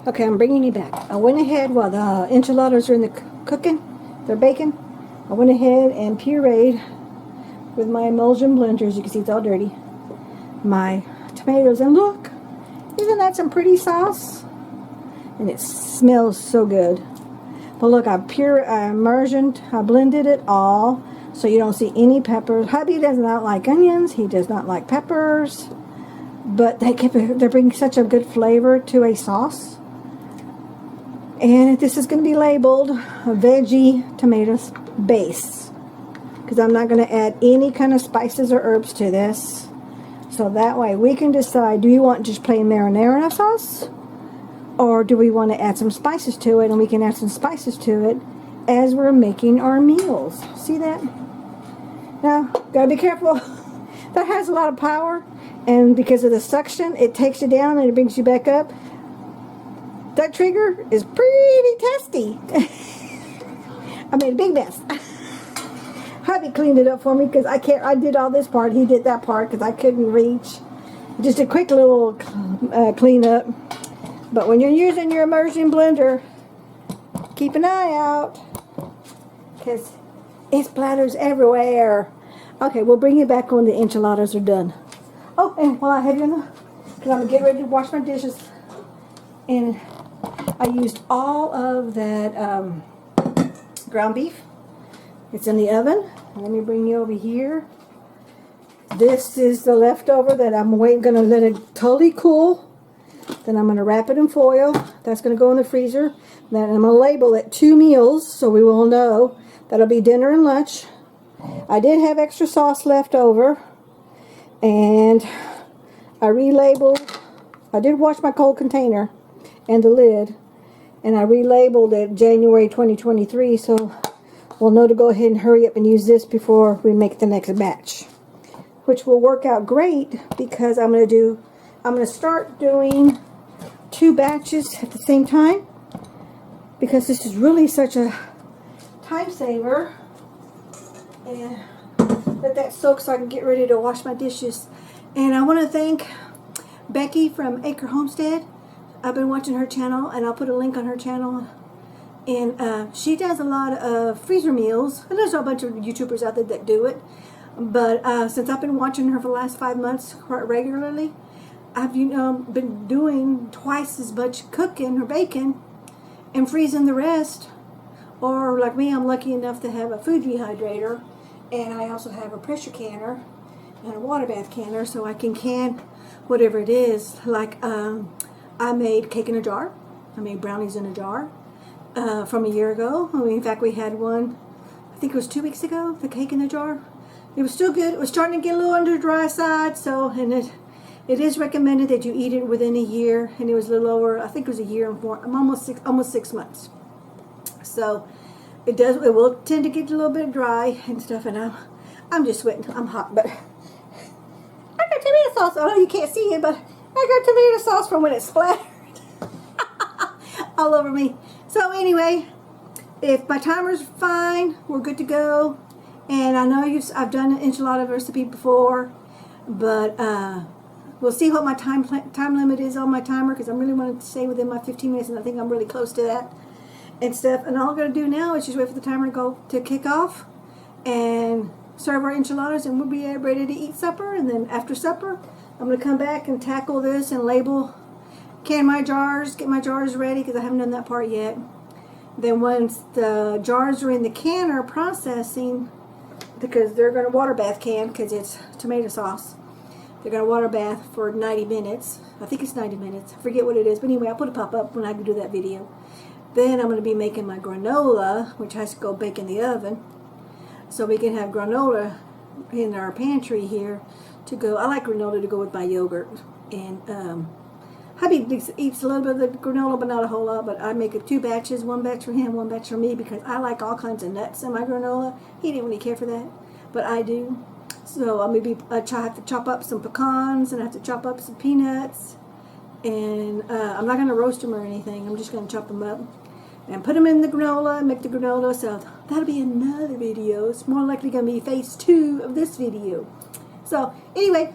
Okay, I'm bringing you back. I went ahead while the enchiladas are in the cooking, they're baking. I went ahead and pureed with my emulsion blender. As you can see, it's all dirty. My tomatoes, and look, isn't that some pretty sauce? And it smells so good. But look, I blended it all, so you don't see any peppers. Hubby does not like onions. He does not like peppers, but they bring such a good flavor to a sauce. And this is going to be labeled a veggie tomatoes base, because I'm not going to add any kind of spices or herbs to this. So that way we can decide, do you want just plain marinara sauce, or do we want to add some spices to it? And we can add some spices to it as we're making our meals. See that? Now, gotta be careful. That has a lot of power, and because of the suction, it takes you down and it brings you back up. That trigger is pretty testy. I made a big mess. Hubby cleaned it up for me because I did all this part. He did that part because I couldn't reach. Just a quick little cleanup. But when you're using your immersion blender, keep an eye out, because it splatters everywhere. Okay, we'll bring you back when the enchiladas are done. Oh, and while I have you in the, because I'm getting ready to wash my dishes, and I used all of that ground beef. It's in the oven. Let me bring you over here. This is the leftover that I'm going to let it totally cool. Then I'm going to wrap it in foil. That's going to go in the freezer. Then I'm going to label it 2 meals, so we will know that'll be dinner and lunch. I did have extra sauce left over, and I relabeled. I did wash my cold container and the lid, and I relabeled it January 2023, so we'll know to go ahead and hurry up and use this before we make the next batch, which will work out great because I'm going to start doing 2 batches at the same time, because this is really such a time saver. And let that soak so I can get ready to wash my dishes. And I want to thank Becky from Acre Homestead. I've been watching her channel, and I'll put a link on her channel. And she does a lot of freezer meals, and there's a bunch of YouTubers out there that do it. But since I've been watching her for the last 5 months quite regularly, I've been doing twice as much cooking or baking and freezing the rest. Or like me, I'm lucky enough to have a food dehydrator, and I also have a pressure canner and a water bath canner, so I can can whatever it is. Like I made cake in a jar. I made brownies in a jar from a year ago. I mean, in fact, we had one, I think it was 2 weeks ago, the cake in a jar. It was still good. It was starting to get a little on the dry side, so, and it is recommended that you eat it within a year, and it was a little over, I think it was a year and 4, almost 6 months. So it will tend to get a little bit dry and stuff, and I'm just sweating. I'm hot, but I got tomato sauce. I know you can't see it, but I got tomato sauce from when it splattered all over me. So anyway, if my timer's fine, we're good to go. And I know I've done an enchilada recipe before, but we'll see what my time limit is on my timer, because I'm really wanting to stay within my 15 minutes, and I think I'm really close to that and stuff. And all I'm going to do now is just wait for the timer to kick off and serve our enchiladas, and we'll be ready to eat supper. And then after supper, I'm going to come back and tackle this and label, can my jars, get my jars ready, because I haven't done that part yet. Then once the jars are in the canner processing, because they're going to water bath can, because it's tomato sauce, they're going to water bath for 90 minutes. I think it's 90 minutes. I forget what it is. But anyway, I'll put a pop-up when I do that video. Then I'm going to be making my granola, which has to go bake in the oven. So we can have granola in our pantry here to go. I like granola to go with my yogurt. And hubby eats a little bit of the granola, but not a whole lot. But I make it 2 batches, 1 batch for him, 1 batch for me, because I like all kinds of nuts in my granola. He didn't really care for that, but I do. So I have to chop up some pecans, and I have to chop up some peanuts. And I'm not going to roast them or anything. I'm just going to chop them up and put them in the granola and make the granola. So that'll be another video. It's more likely going to be phase 2 of this video. So anyway,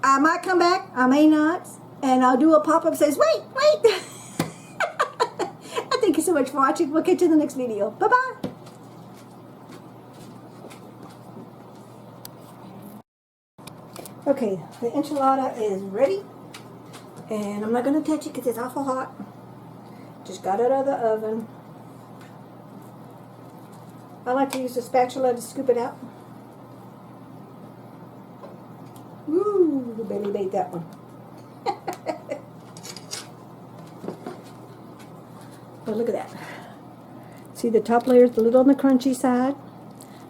I might come back. I may not. And I'll do a pop-up that says, wait. so much for watching. We'll catch you in the next video. Bye-bye. Okay, the enchilada is ready. And I'm not going to touch it because it's awful hot. Just got it out of the oven. I like to use the spatula to scoop it out. Woo, barely made that one. But look at that. See the top layer is a little on the crunchy side,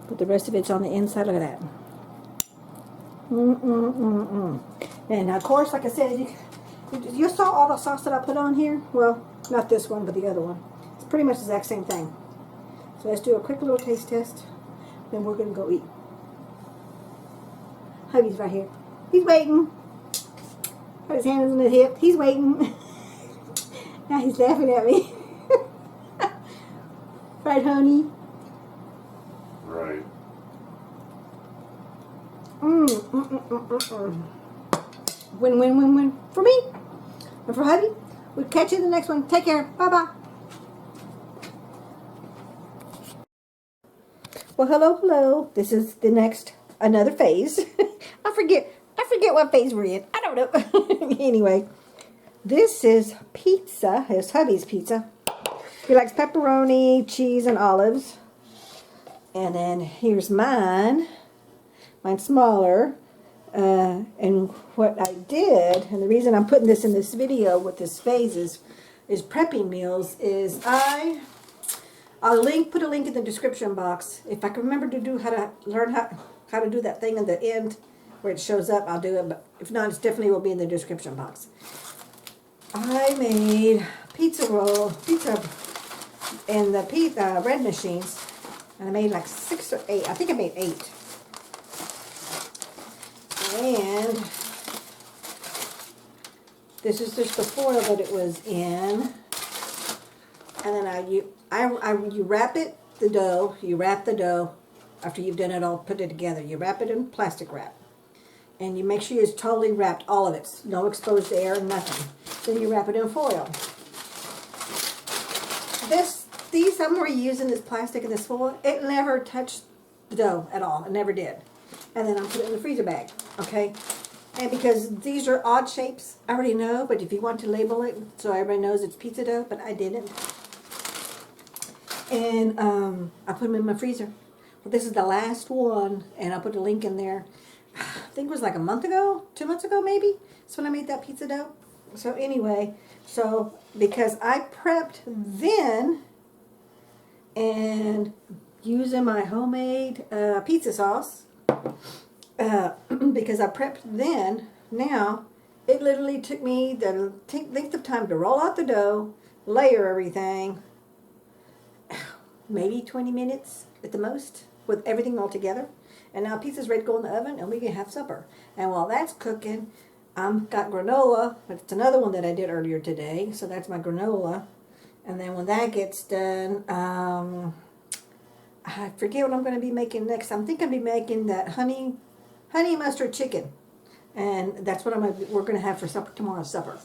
but the rest of it's on the inside. Look at that. And of course, like I said, you saw all the sauce that I put on here? Well, not this one, but the other one. It's pretty much the exact same thing. So let's do a quick little taste test. Then we're going to go eat. Hubby's right here. He's waiting. Put his hands on his hip. He's waiting. Now he's laughing at me. Right, honey? Right. Win, win, win, win. For me. And for hubby. We'll catch you in the next one. Take care. Bye-bye. Well, hello, hello. This is another phase. I forget what phase we're in. I don't know. Anyway, this is pizza. It's hubby's pizza. He likes pepperoni, cheese, and olives. And then here's mine. Mine's smaller. And what I did, and the reason I'm putting this in this video with this phase is prepping meals, is I'll put a link in the description box. If I can remember to do learn how to do that thing in the end where it shows up, I'll do it. But if not, it definitely will be in the description box. I made pizza in the bread machines, and I made like 6 or 8. I think I made 8. And this is just the foil that it was in. And then you wrap the dough. You wrap the dough after you've done it all, put it together. You wrap it in plastic wrap. And you make sure it's totally wrapped, all of it. No exposed air, nothing. Then you wrap it in foil. These I'm reusing this plastic and this foil. It never touched the dough at all. It never did. And then I'll put it in the freezer bag. Okay? And because these are odd shapes, I already know, but if you want to label it so everybody knows it's pizza dough, but I didn't. And I put them in my freezer. Well, this is the last one, and I'll put a link in there. I think it was like a month ago, 2 months ago maybe. That's when I made that pizza dough. So anyway, because I prepped then, and using my homemade pizza sauce, because I prepped then, now it literally took me the length of time to roll out the dough, layer everything, maybe 20 minutes at the most with everything all together. And now pizza's ready to go in the oven and we can have supper. And while that's cooking, I've got granola. It's another one that I did earlier today. So that's my granola. And then when that gets done, I forget what I'm going to be making next. I'm thinking I'll be making that honey mustard chicken. And that's what we're going to have for supper, tomorrow's supper.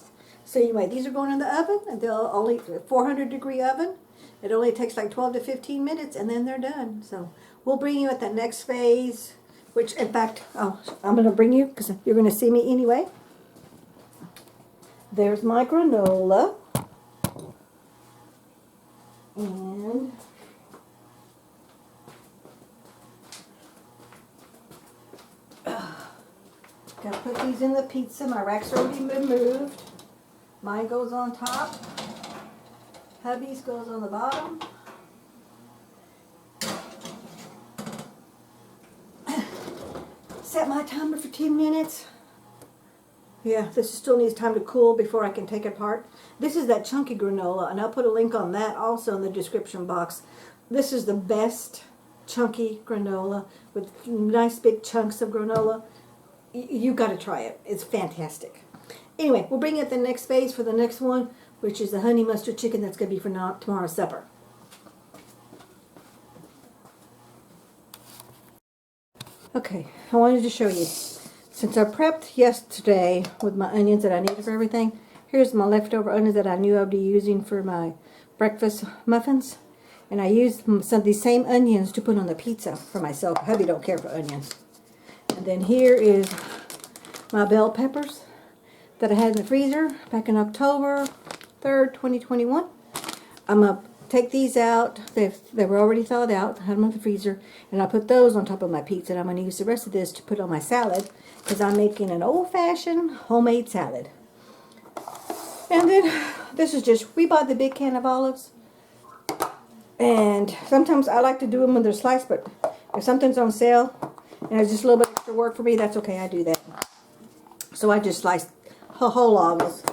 So anyway, these are going in the oven. And they'll only 400-degree oven. It only takes like 12 to 15 minutes and then they're done. So we'll bring you at the next phase, which in fact, I'm going to bring you because you're going to see me anyway. There's my granola. And gotta put these in the pizza. My rack's already been moved. Mine goes on top. Hubby's goes on the bottom. Set my timer for 10 minutes. Yeah, this still needs time to cool before I can take it apart. This is that chunky granola, and I'll put a link on that also in the description box. This is the best chunky granola with nice big chunks of granola. You got to try it. It's fantastic. Anyway, we'll bring you at the next phase for the next one, which is the honey mustard chicken that's going to be for tomorrow's supper. Okay, I wanted to show you. Since I prepped yesterday with my onions that I needed for everything, here's my leftover onions that I knew I'd be using for my breakfast muffins. And I used some of these same onions to put on the pizza for myself. Hubby don't care for onions. And then here is my bell peppers that I had in the freezer back in October 3rd, 2021. I'm going to take these out. They were already thawed out. I had them in the freezer. And I put those on top of my pizza. And I'm going to use the rest of this to put on my salad, because I'm making an old-fashioned homemade salad. And then this is just, we bought the big can of olives. And sometimes I like to do them when they're sliced, but if something's on sale and it's just a little bit extra work for me, that's okay. I do that. So I just sliced whole olives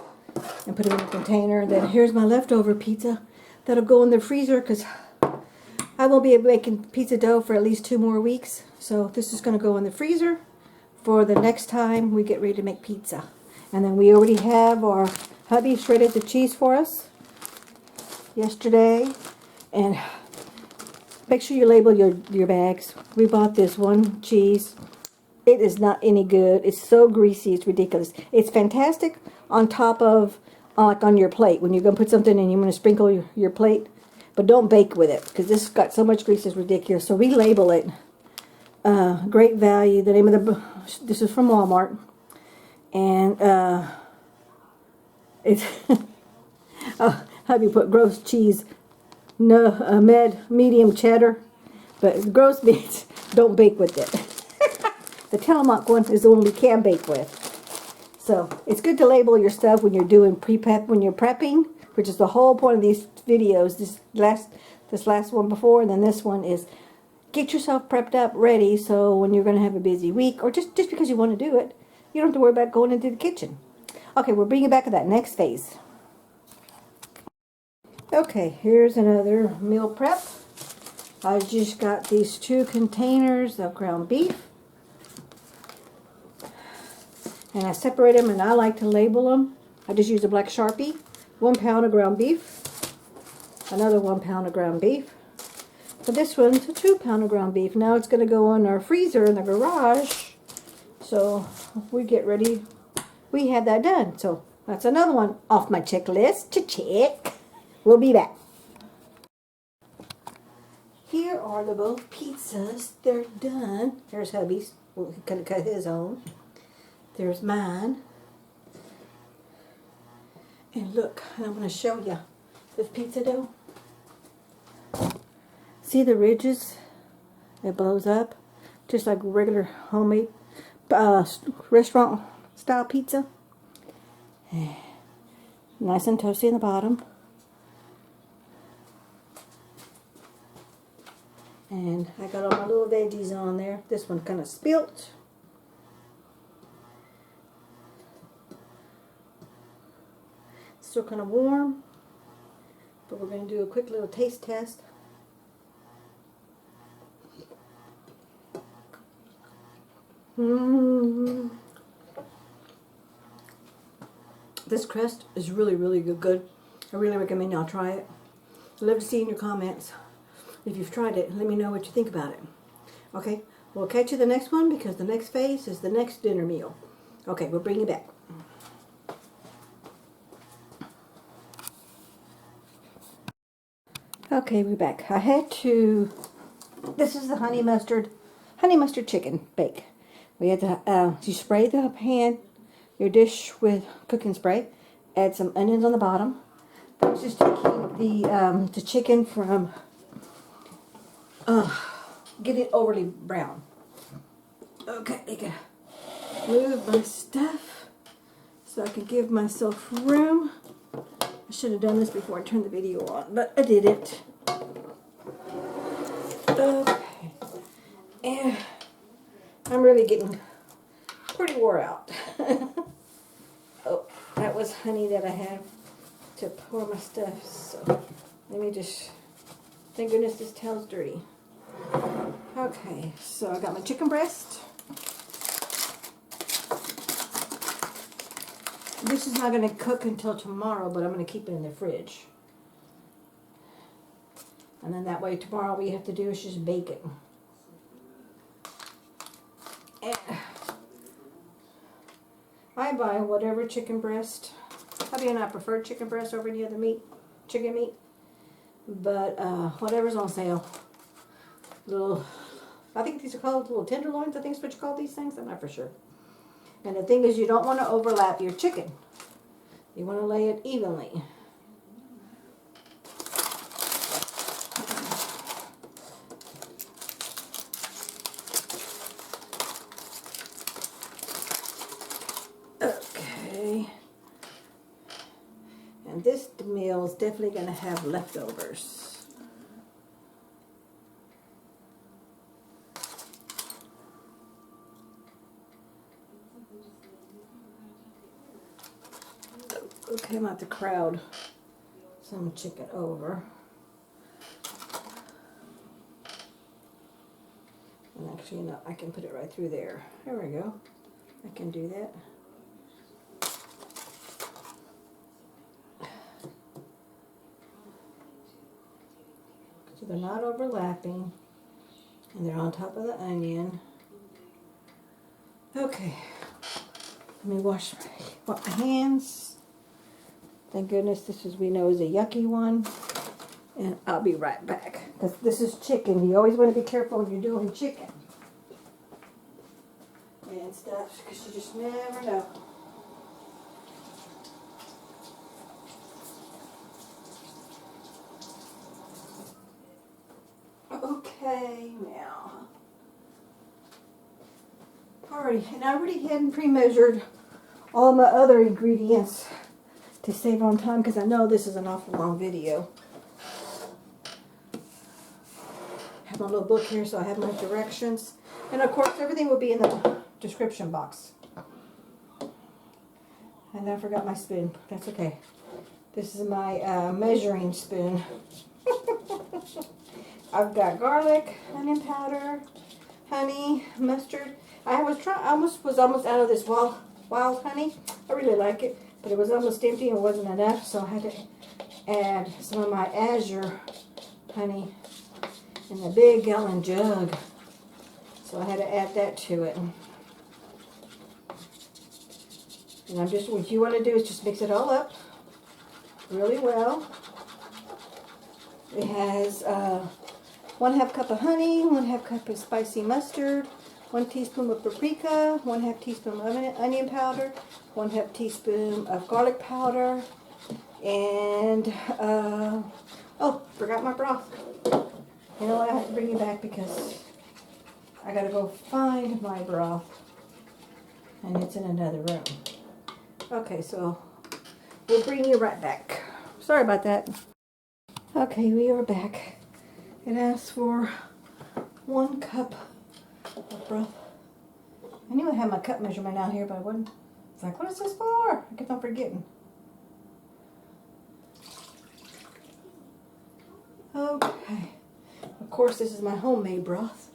and put them in a container. And then here's my leftover pizza that'll go in the freezer, because I won't be making pizza dough for at least 2 more weeks. So this is going to go in the freezer for the next time we get ready to make pizza. And then we already have our hubby shredded the cheese for us yesterday. And make sure you label your bags. We bought this one cheese. It is not any good. It's so greasy, it's ridiculous. It's fantastic on top of, like on your plate. When you're going to put something in, you want to sprinkle your plate. But don't bake with it, because this has got so much grease, it's ridiculous. So we label it Great Value. The name of this is from Walmart. And it's, hubby put gross cheese. No, medium cheddar, but gross meats, don't bake with it. The Tillamook one is the one we can bake with. So it's good to label your stuff when you're doing pre-prep, when you're prepping, which is the whole point of these videos. This last one before, and then this one is get yourself prepped up, ready, so when you're going to have a busy week, or just because you want to do it, you don't have to worry about going into the kitchen. Okay, we're bringing back to that next phase. Okay, here's another meal prep. I just got these 2 containers of ground beef. And I separate them, and I like to label them. I just use a black Sharpie. 1 pound of ground beef. Another 1 pound of ground beef. So this one's a 2 pound of ground beef. Now it's going to go in our freezer in the garage. So if we get ready, we have that done. So that's another one off my checklist to check. We'll be back. Here are the both pizzas. They're done. There's hubby's. We're going to cut his own. There's mine. And look, I'm going to show you this pizza dough. See the ridges? It blows up. Just like regular homemade restaurant style pizza. Nice and toasty in the bottom. And I got all my little veggies on there. This one kind of spilt. Still kind of warm. But we're going to do a quick little taste test. This crust is really, really good. I really recommend y'all try it. I'd love to see in your comments. If you've tried it, let me know what you think about it. Okay, we'll catch you the next one, because the next phase is the next dinner meal. Okay, we'll bring you back. Okay, we're back. I had to, this is the honey mustard chicken bake. We had to, you spray the pan, your dish with cooking spray, add some onions on the bottom. That's just to keep the chicken from getting overly brown. Okay, I gotta move my stuff so I can give myself room. I should have done this before I turned the video on, but I did it. Okay. And I'm really getting pretty wore out. Oh, that was honey that I have to pour my stuff. So let me just, thank goodness this towel's dirty. Okay, so I got my chicken breast. This is not going to cook until tomorrow, but I'm going to keep it in the fridge. And then that way tomorrow all we have to do is just bake it. And I buy whatever chicken breast. Hubby and I prefer chicken breast over any other meat, chicken meat. but whatever's on sale. Little, I think these are called little tenderloins. I think is what you call these things. I'm not for sure. And the thing is, you don't want to overlap your chicken. You want to lay it evenly. Okay. And this meal is definitely going to have leftovers. Okay, I'm about to crowd some chicken over. And actually, no, I can put it right through there. There we go. I can do that. So they're not overlapping, and they're on top of the onion. Okay, let me wash my hands. Thank goodness this is, we know, is a yucky one. And I'll be right back. Because this is chicken. You always want to be careful when you're doing chicken and stuff, because you just never know. Okay, now. Alright, and I already had pre-measured all my other ingredients to save on time, because I know this is an awful long video. I have my little book here, so I have my directions. And of course, everything will be in the description box. And I forgot my spoon. That's okay. This is my measuring spoon. I've got garlic, onion powder, honey, mustard. I was almost out of this wild honey. I really like it, but it was almost empty and wasn't enough, so I had to add some of my azure honey in the big gallon jug. So I had to add that to it. And what you want to do is just mix it all up really well. It has 1/2 cup of honey, 1/2 cup of spicy mustard, 1 teaspoon of paprika, 1/2 teaspoon of onion powder, 1/2 teaspoon of garlic powder, and oh, forgot my broth. You know what? I have to bring you back because I gotta go find my broth, and it's in another room. Okay, so we'll bring you right back. Sorry about that. Okay, we are back. It asks for 1 cup of broth. I knew I had my cup measurement out here, but I wouldn't. It's like, what is this for? I kept on forgetting. Okay. Of course, this is my homemade broth.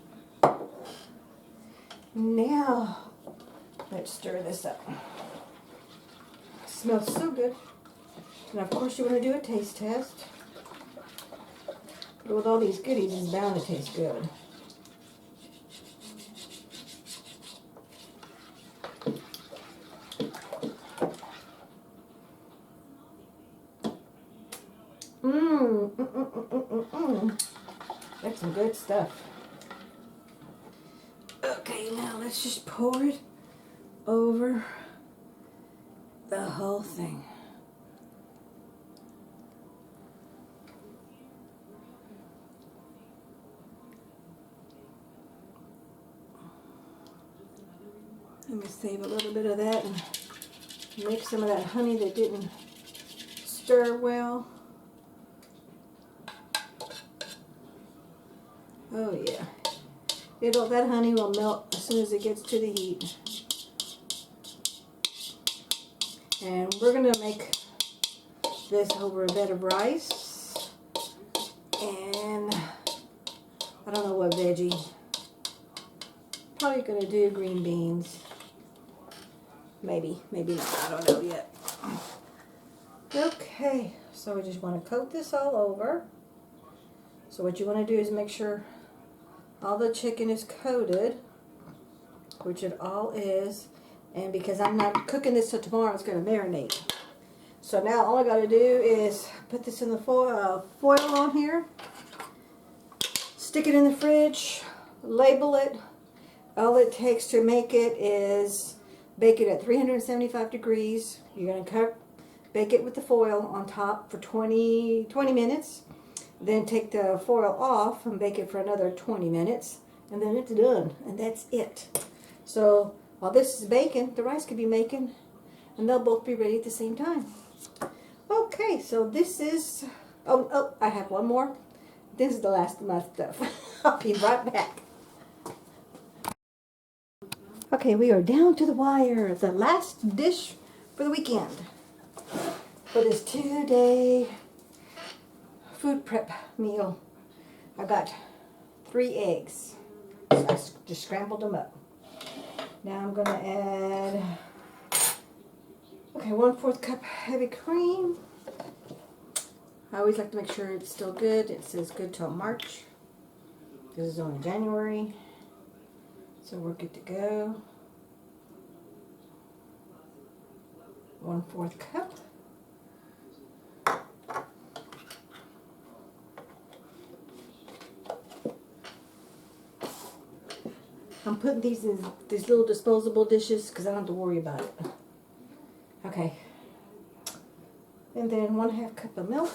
Now, let's stir this up. It smells so good. And of course, you want to do a taste test. But with all these goodies, it's bound to taste good. That's some good stuff. Okay, now let's just pour it over the whole thing. Let me save a little bit of that and make some of that honey that didn't stir well. Oh yeah. That honey will melt as soon as it gets to the heat. And we're going to make this over a bed of rice. And I don't know what veggie. Probably going to do green beans. Maybe not. I don't know yet. Okay, so we just want to coat this all over. So what you want to do is make sure all the chicken is coated, which it all is. And because I'm not cooking this till tomorrow, it's going to marinate. So now all I got to do is put this in the foil on here, stick it in the fridge, label it. All it takes to make it is bake it at 375 degrees. You're going to bake it with the foil on top for 20 minutes. Then take the foil off and bake it for another 20 minutes. And then it's done. And that's it. So while this is baking, the rice could be making. And they'll both be ready at the same time. Okay, so this is... Oh, I have one more. This is the last of my stuff. I'll be right back. Okay, we are down to the wire. The last dish for the weekend. For this 2-day food prep meal. I got 3 eggs. So I just scrambled them up. Now I'm going to add, 1/4 cup heavy cream. I always like to make sure it's still good. It says good till March. This is only January. So we're good to go. 1/4 cup. I'm putting these in these little disposable dishes because I don't have to worry about it. Okay. And then 1/2 cup of milk.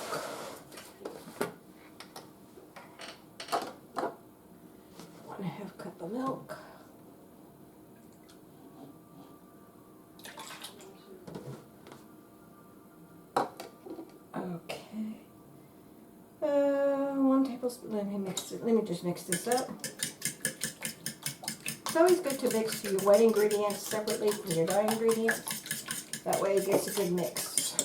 Okay. 1 tablespoon. Let me just mix this up. It's always good to mix your wet ingredients separately from your dry ingredients. That way it gets a good mix.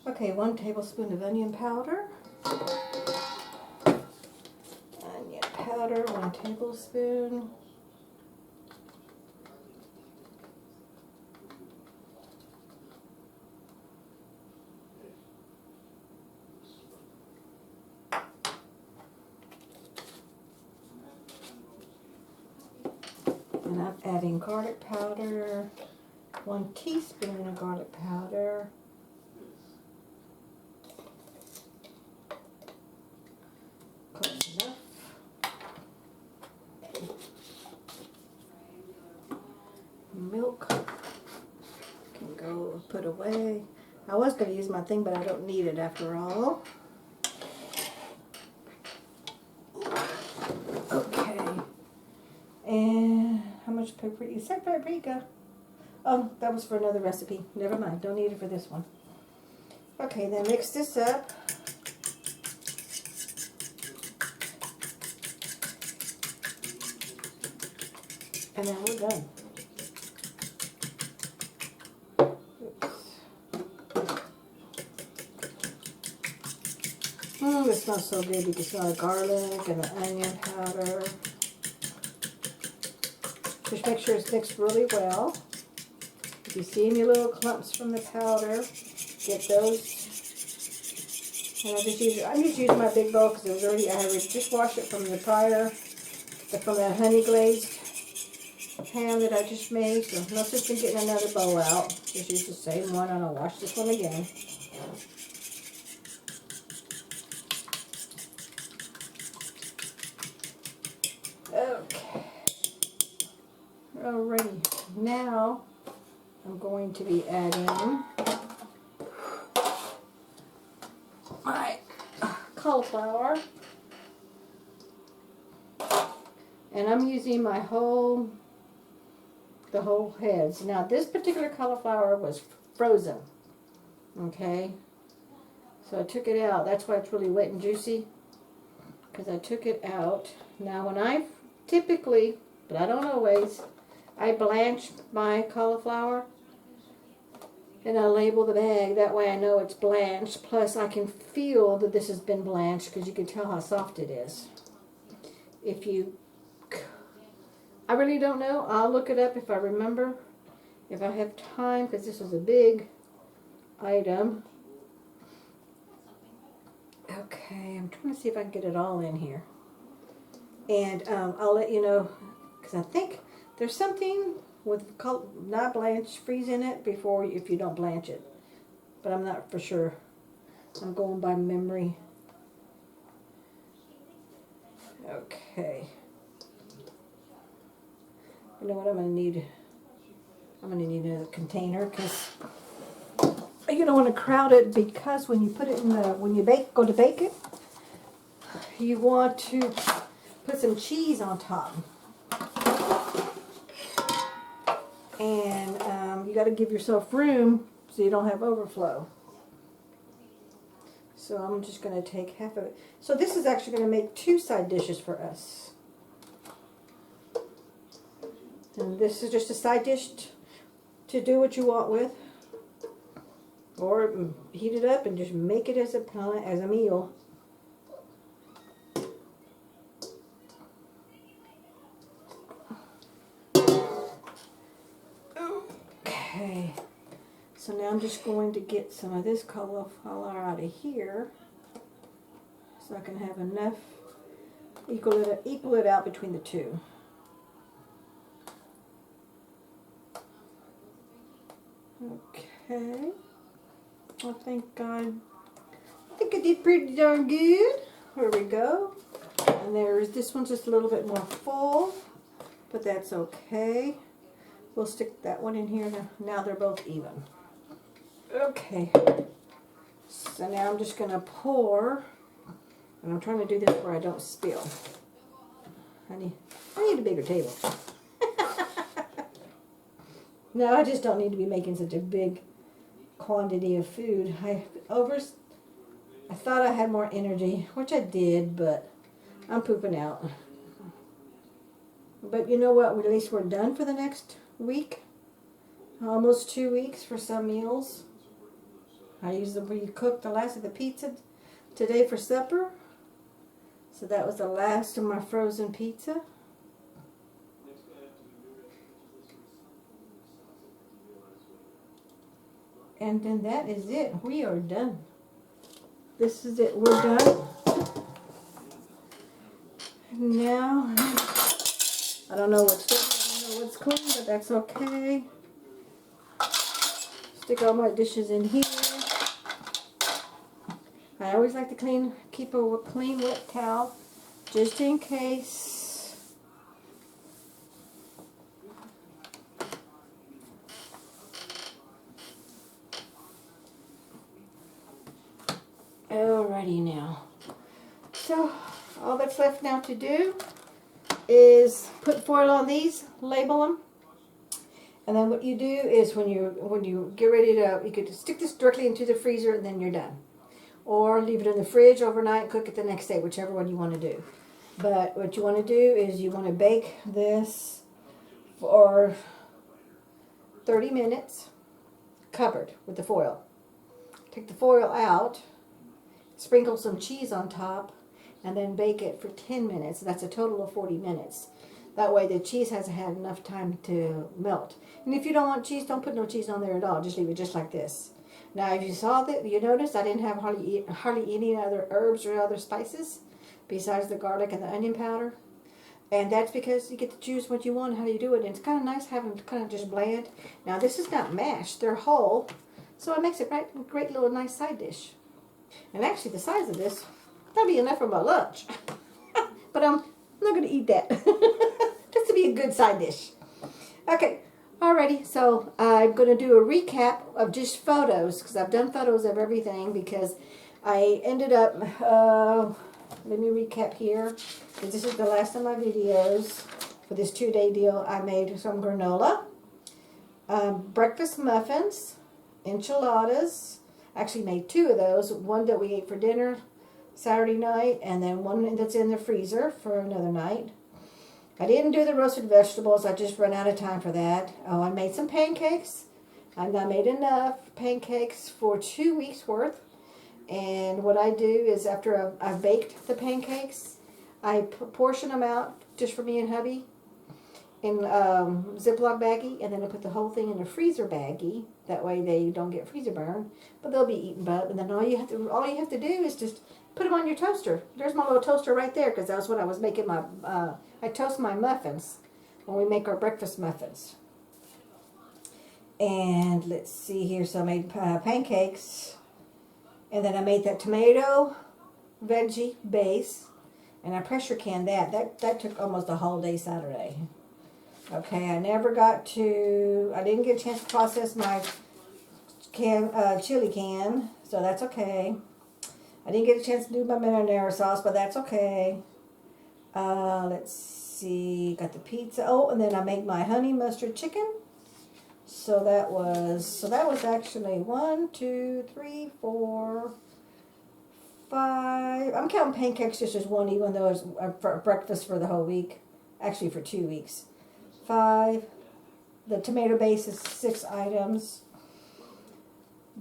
Okay, 1 tablespoon of onion powder. Onion powder, 1 tablespoon. And I'm adding garlic powder, 1 teaspoon of garlic powder. Close enough. Milk can go put away. I was going to use my thing, but I don't need it after all. Okay. And how much paprika? You said paprika. Oh, that was for another recipe. Never mind. Don't need it for this one. Okay, then mix this up. And then we're done. It smells so good. You can smell the garlic and the onion powder. Just make sure it's mixed really well. If you see any little clumps from the powder, get those. And I'm just using my big bowl because it was already, I already just washed it from the from the honey glazed ham that I just made. So no sense in getting another bowl out. Just use the same one and I'll wash this one again. Okay. Alrighty. Now I'm going to be adding my cauliflower. And I'm using the whole heads. Now this particular cauliflower was frozen. Okay. So I took it out. That's why it's really wet and juicy. Because I took it out. Now when I typically, but I don't always, I blanch my cauliflower. And I label the bag. That way I know it's blanched. Plus I can feel that this has been blanched because you can tell how soft it is. I really don't know. I'll look it up if I remember. If I have time, because this is a big item. Okay, I'm trying to see if I can get it all in here. And I'll let you know, because I think there's something with not blanch, freezing it before if you don't blanch it. But I'm not for sure. I'm going by memory. Okay. You know what I'm going to need? I'm going to need a container because you don't want to crowd it, because when you put it in the, when you go to bake it, you want to put some cheese on top. And you got to give yourself room so you don't have overflow. So I'm just going to take half of it. So this is actually going to make 2 side dishes for us. And this is just a side dish to do what you want with. Or heat it up and just make it as a meal. Okay. So now I'm just going to get some of this cauliflower out of here, so I can have enough, equal it out between the two. Okay. I think I did pretty darn good. Here we go. And this one's just a little bit more full, but that's okay. We'll stick that one in here now they're both even. Okay. So now I'm just going to pour, and I'm trying to do this where I don't spill. I need a bigger table. No, I just don't need to be making such a big quantity of food. I thought I had more energy, which I did, but I'm pooping out. But you know what? At least we're done for the next week. Almost 2 weeks for some meals. We cooked the last of the pizza today for supper. So that was the last of my frozen pizza. And then that is it. We are done. This is it. We're done. Now, I don't know what's dirty, I don't know what's clean, but that's okay. Stick all my dishes in here. I always like to keep a clean wet towel, just in case. Alrighty now. So all that's left now to do is put foil on these, label them, and then what you do is when you get ready to, you could stick this directly into the freezer and then you're done. Or leave it in the fridge overnight, cook it the next day, whichever one you want to do. But what you want to do is you want to bake this for 30 minutes, covered with the foil. Take the foil out, sprinkle some cheese on top, and then bake it for 10 minutes. That's a total of 40 minutes. That way the cheese has had enough time to melt. And if you don't want cheese, don't put no cheese on there at all. Just leave it just like this. Now, if you saw that, you noticed I didn't have hardly any other herbs or other spices besides the garlic and the onion powder. And that's because you get to choose what you want and how you do it. And it's kind of nice having them kind of just bland. Now, this is not mashed. They're whole. So it makes it a great little nice side dish. And actually, the size of this, that'll be enough for my lunch. But I'm not going to eat that. Just to be a good side dish. Okay. Alrighty, so I'm going to do a recap of just photos, because I've done photos of everything, because I ended up, let me recap here, because this is the last of my videos for this 2-day deal. I made some granola, breakfast muffins, enchiladas. Actually made 2 of those, one that we ate for dinner Saturday night, and then one that's in the freezer for another night. I didn't do the roasted vegetables. I just ran out of time for that. Oh, I made some pancakes. And I made enough pancakes for 2 weeks worth. And what I do is after I've baked the pancakes, I portion them out just for me and hubby in Ziploc baggie. And then I put the whole thing in a freezer baggie. That way they don't get freezer burn. But they'll be eaten up. And then all you have to do is just put them on your toaster. There's my little toaster right there, because that's what I was making my, I toast my muffins when we make our breakfast muffins. And let's see here. So I made pancakes. And then I made that tomato veggie base. And I pressure canned that. That took almost a whole day Saturday. Okay, I didn't get a chance to process my chili can, so that's okay. I didn't get a chance to do my marinara sauce, but that's okay. Let's see, got the pizza. Oh, and then I made my honey mustard chicken. So that was actually 1, 2, 3, 4, 5. I'm counting pancakes just as one, even though it's for breakfast for the whole week. Actually, for 2 weeks. 5. The tomato base is 6 items.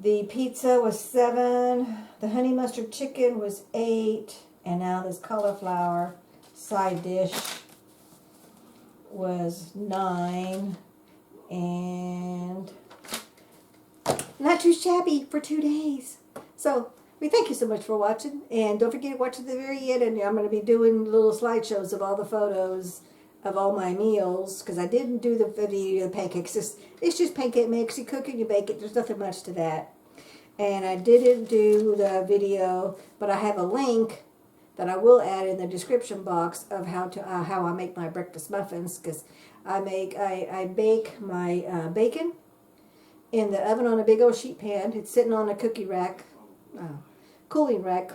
The pizza was 7. The honey mustard chicken was 8. And now this cauliflower side dish was 9. And not too shabby for 2 days. So we thank you so much for watching. And don't forget to watch at the very end. And I'm going to be doing little slideshows of all the photos of all my meals, because I didn't do the video of the pancakes. It's just pancake mix. You cook it, you bake it. There's nothing much to that. And I didn't do the video, but I have a link that I will add in the description box of how I make my breakfast muffins, because I bake my bacon in the oven on a big old sheet pan. It's sitting on a cookie rack, cooling rack.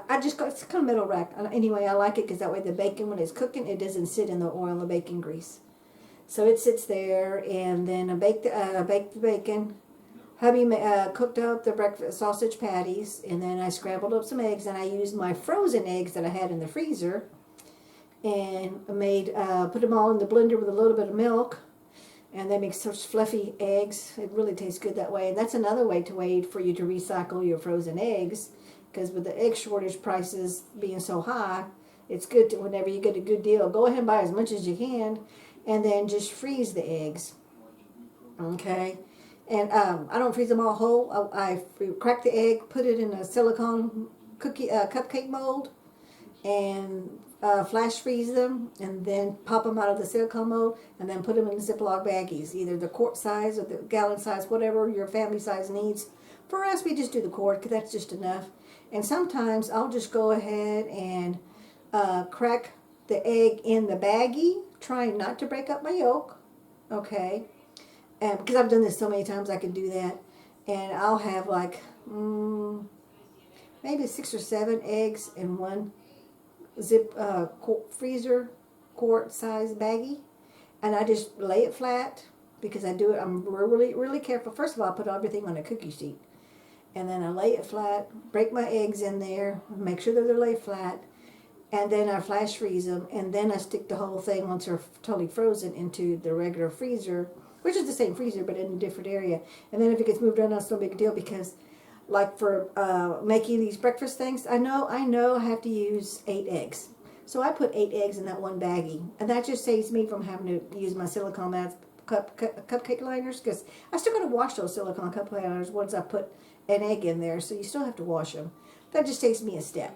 It's kind of metal rack. Anyway, I like it because that way the bacon, when it's cooking, it doesn't sit in the oil and the bacon grease. So it sits there, and then I bake the bacon. Hubby cooked up the breakfast sausage patties, and then I scrambled up some eggs, and I used my frozen eggs that I had in the freezer, and put them all in the blender with a little bit of milk, and they make such fluffy eggs. It really tastes good that way. And that's another way for you to recycle your frozen eggs. Because with the egg shortage prices being so high, it's good to, whenever you get a good deal, go ahead and buy as much as you can, and then just freeze the eggs. Okay, and I don't freeze them all whole. I crack the egg, put it in a silicone cupcake mold, and flash freeze them, and then pop them out of the silicone mold, and then put them in Ziploc baggies, either the quart size or the gallon size, whatever your family size needs. For us, we just do the quart, because that's just enough. And sometimes I'll just go ahead and crack the egg in the baggie, trying not to break up my yolk, okay? And because I've done this so many times, I can do that. And I'll have like maybe 6 or 7 eggs in one freezer quart size baggie, and I just lay it flat, because I'm really, really careful. First of all, I put everything on a cookie sheet. And then I lay it flat, break my eggs in there, make sure that they're laid flat, and then I flash freeze them, and then I stick the whole thing, once they're totally frozen, into the regular freezer, which is the same freezer but in a different area. And then if it gets moved around, that's no big deal, because like for making these breakfast things, I know I have to use 8 eggs. So I put 8 eggs in that one baggie, and that just saves me from having to use my silicone cupcake liners, because I still got to wash those silicone cupcake liners once I put an egg in there, so you still have to wash them. That just takes me a step,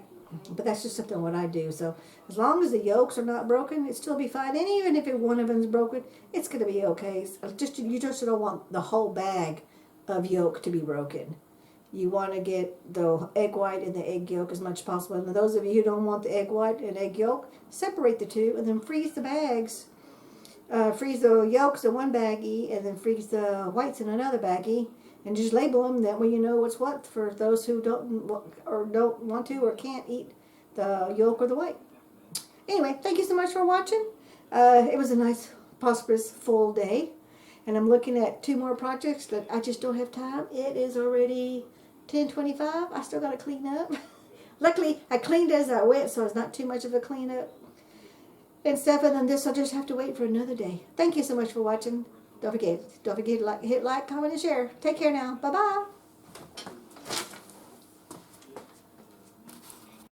but that's just something what I do. So as long as the yolks are not broken, it still be fine. And even if one of them's broken, it's going to be okay. You just don't want the whole bag of yolk to be broken. You want to get the egg white and the egg yolk as much as possible. And those of you who don't want the egg white and egg yolk, separate the two, and then freeze the bags. Freeze the yolks in one baggie, and then freeze the whites in another baggie. And just label them, that way you know what's what, for those who don't want to or can't eat the yolk or the white. Anyway, thank you so much for watching. It was a nice, prosperous, full day. And I'm looking at 2 more projects, but I just don't have time. It is already 10:25. I still got to clean up. Luckily, I cleaned as I went, so it's not too much of a cleanup and stuff. And then this, I'll just have to wait for another day. Thank you so much for watching. Don't forget to hit like, comment, and share. Take care now. Bye-bye.